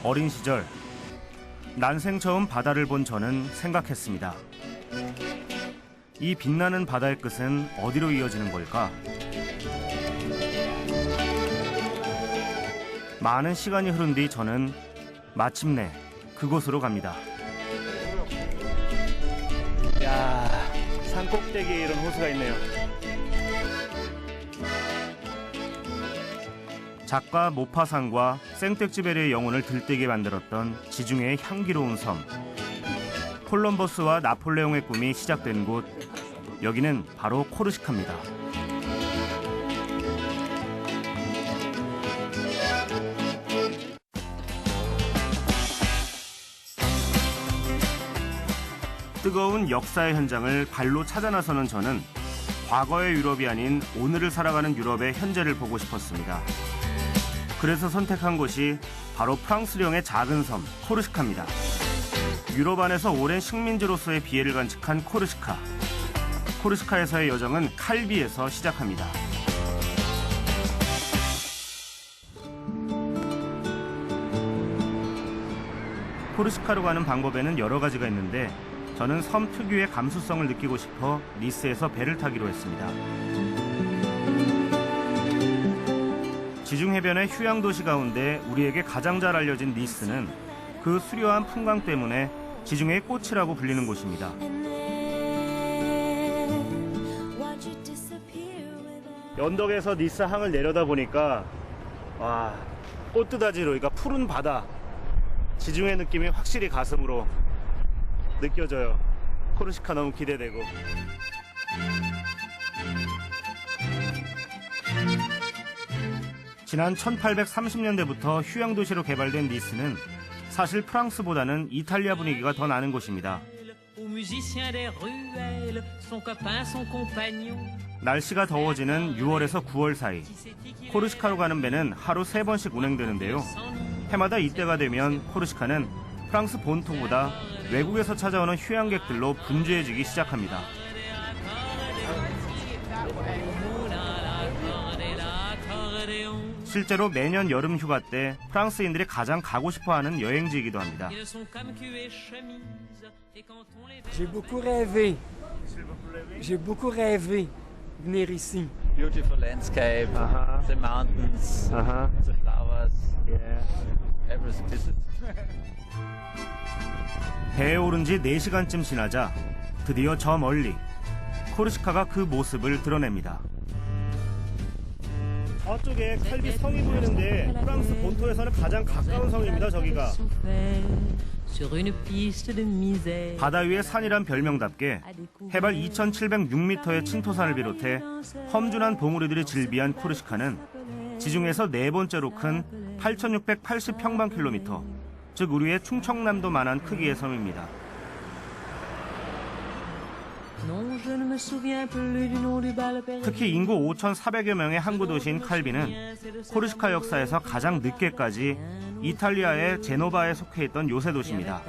어린 시절 난생 처음 바다를 본 저는 생각했습니다. 이 빛나는 바다의 끝은 어디로 이어지는 걸까? 많은 시간이 흐른 뒤 저는 마침내 그곳으로 갑니다. 야, 산 꼭대기에 이런 호수가 있네요. 작가 모파상과 생텍쥐베리의 영혼을 들뜨게 만들었던 지중해의 향기로운 섬. 콜럼버스와 나폴레옹의 꿈이 시작된 곳, 여기는 바로 코르시카입니다. 뜨거운 역사의 현장을 발로 찾아 나서는 저는 과거의 유럽이 아닌 오늘을 살아가는 유럽의 현재를 보고 싶었습니다. 그래서 선택한 곳이 바로 프랑스령의 작은 섬 코르시카입니다. 유럽 안에서 오랜 식민지로서의 비애를 간직한 코르시카. 코르시카에서의 여정은 칼비에서 시작합니다. 코르시카로 가는 방법에는 여러 가지가 있는데 저는 섬 특유의 감수성을 느끼고 싶어 니스에서 배를 타기로 했습니다. 지중해변의 휴양도시 가운데 우리에게 가장 잘 알려진 니스는 그 수려한 풍광 때문에 지중해의 꽃이라고 불리는 곳입니다. 언덕에서 니스 항을 내려다 보니까 와, 꽃두다지로 그러니까 푸른 바다, 지중해 느낌이 확실히 가슴으로 느껴져요. 코르시카 너무 기대되고. 지난 1830년대부터 휴양도시로 개발된 니스는 사실 프랑스보다는 이탈리아 분위기가 더 나는 곳입니다. 날씨가 더워지는 6월에서 9월 사이 코르시카로 가는 배는 하루 3번씩 운행되는데요. 해마다 이때가 되면 코르시카는 프랑스 본토보다 외국에서 찾아오는 휴양객들로 분주해지기 시작합니다. 실제로 매년 여름 휴가 때 프랑스인들이 가장 가고 싶어하는 여행지이기도 합니다. J'ai beaucoup rêvé. J'ai beaucoup rêvé venir ici. Beautiful landscape, the mountains, the flowers, everything. 배에 오른 지 4시간쯤 지나자 드디어 저 멀리 코르시카가 그 모습을 드러냅니다. 저쪽에 칼비 성이 보이는데 프랑스 본토에서는 가장 가까운 성입니다. 저기가. 바다 위의 산이란 별명답게 해발 2,706m의 친토산을 비롯해 험준한 봉우리들이 질비한 코르시카는 지중해에서 네 번째로 큰 8,680평방킬로미터, 즉 우리의 충청남도만한 크기의 섬입니다. 특히 인구 5,400여 명의 항구 도시인 칼비는 코르시카 역사에서 가장 늦게까지 이탈리아의 제노바에 속해 있던 요새 도시입니다.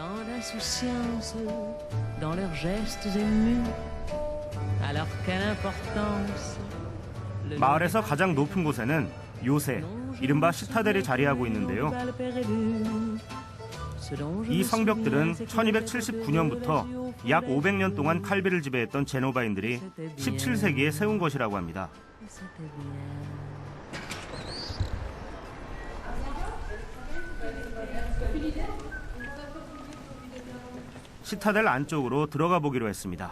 마을에서 가장 높은 곳에는 요새, 이른바 시타델이 자리하고 있는데요. 이 성벽들은 1279년부터 약 500년 동안 칼비를 지배했던 제노바인들이 17세기에 세운 것이라고 합니다. 시타델 안쪽으로 들어가 보기로 했습니다.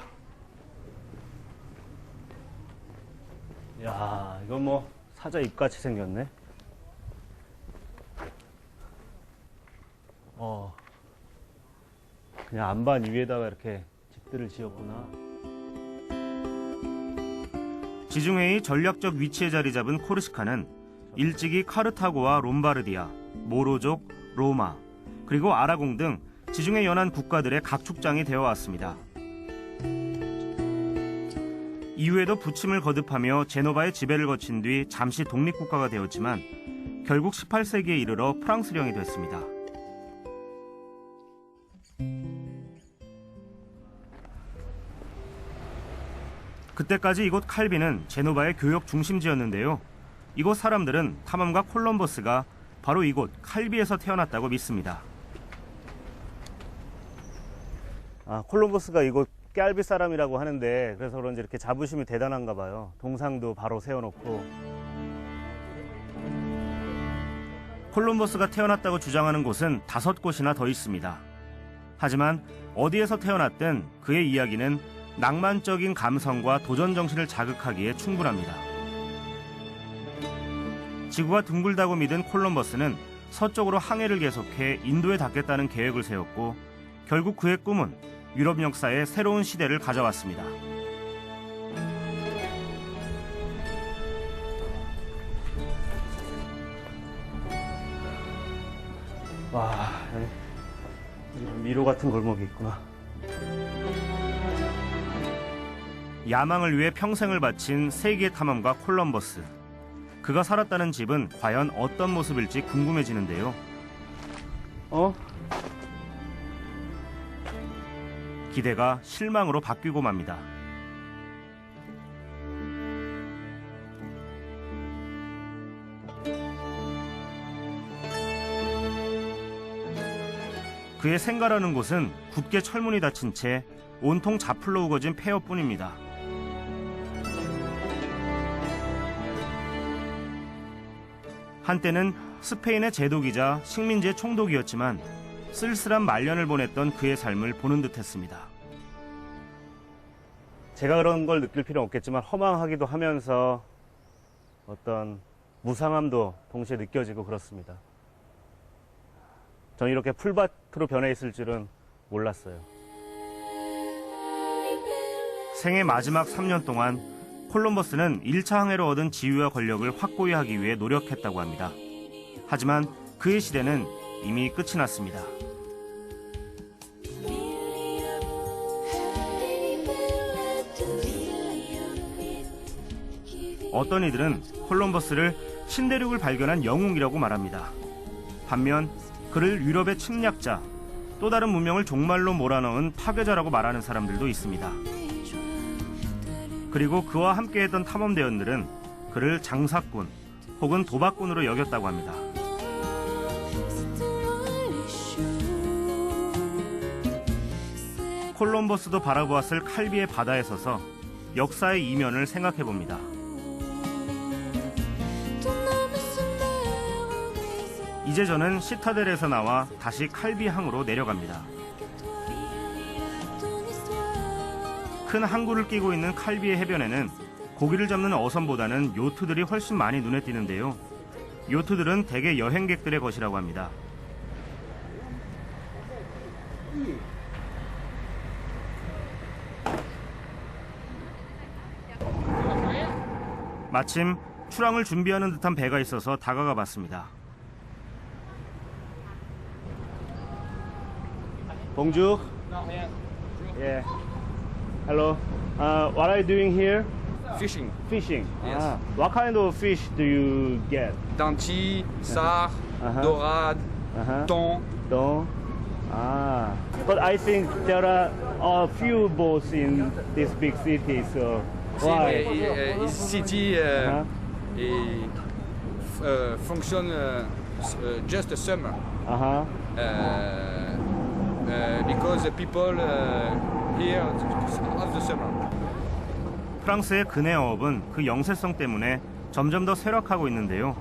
야, 이건 뭐 사자 입같이 생겼네. 그냥 안반 위에다가 이렇게 집들을 지었구나. 지중해의 전략적 위치에 자리 잡은 코르시카는 일찍이 카르타고와 롬바르디아, 모로족, 로마, 그리고 아라공 등 지중해 연안 국가들의 각축장이 되어 왔습니다. 이후에도 부침을 거듭하며 제노바의 지배를 거친 뒤 잠시 독립국가가 되었지만 결국 18세기에 이르러 프랑스령이 됐습니다. 그때까지 이곳 칼비는 제노바의 교역 중심지였는데요. 이곳 사람들은 탐험가 콜럼버스가 바로 이곳 칼비에서 태어났다고 믿습니다. 콜럼버스가 이곳 깨알비 사람이라고 하는데 그래서 그런지 이렇게 자부심이 대단한가 봐요. 동상도 바로 세워놓고. 콜럼버스가 태어났다고 주장하는 곳은 5곳이나 더 있습니다. 하지만 어디에서 태어났든 그의 이야기는 낭만적인 감성과 도전 정신을 자극하기에 충분합니다. 지구가 둥글다고 믿은 콜럼버스는 서쪽으로 항해를 계속해 인도에 닿겠다는 계획을 세웠고 결국 그의 꿈은 유럽 역사에 새로운 시대를 가져왔습니다. 와, 미로 같은 골목이 있구나. 야망을 위해 평생을 바친 세계 탐험가 콜럼버스. 그가 살았다는 집은 과연 어떤 모습일지 궁금해지는데요. 기대가 실망으로 바뀌고 맙니다. 그의 생가라는 곳은 굳게 철문이 닫힌 채 온통 자풀로 우거진 폐허뿐입니다. 한때는 스페인의 제독이자 식민지의 총독이었지만 쓸쓸한 말년을 보냈던 그의 삶을 보는 듯했습니다. 제가 그런 걸 느낄 필요는 없겠지만 허망하기도 하면서 어떤 무상함도 동시에 느껴지고 그렇습니다. 전 이렇게 풀밭으로 변해 있을 줄은 몰랐어요. 생애 마지막 3년 동안 콜럼버스는 1차 항해로 얻은 지위와 권력을 확고히 하기 위해 노력했다고 합니다. 하지만 그의 시대는 이미 끝이 났습니다. 어떤 이들은 콜럼버스를 신대륙을 발견한 영웅이라고 말합니다. 반면 그를 유럽의 침략자, 또 다른 문명을 종말로 몰아넣은 파괴자라고 말하는 사람들도 있습니다. 그리고 그와 함께했던 탐험대원들은 그를 장사꾼 혹은 도박꾼으로 여겼다고 합니다. 콜럼버스도 바라보았을 칼비의 바다에 서서 역사의 이면을 생각해 봅니다. 이제 저는 시타델에서 나와 다시 칼비 항으로 내려갑니다. 큰 항구를 끼고 있는 칼비의 해변에는 고기를 잡는 어선보다는 요트들이 훨씬 많이 눈에 띄는데요. 요트들은 대개 여행객들의 것이라고 합니다. 마침 출항을 준비하는 듯한 배가 있어서 다가가 봤습니다. Bonjour. Yeah. Hello. What are you doing here? Fishing. Fishing. Yes. What kind of fish do you get? Dentille, sard, Uh-huh. dorade, thon. Don't. But I think there are a few boats in this big city, so why? This city function just the summer because the people here of the summer. 프랑스의 근해 어업은 그 영세성 때문에 점점 더 쇠락하고 있는데요.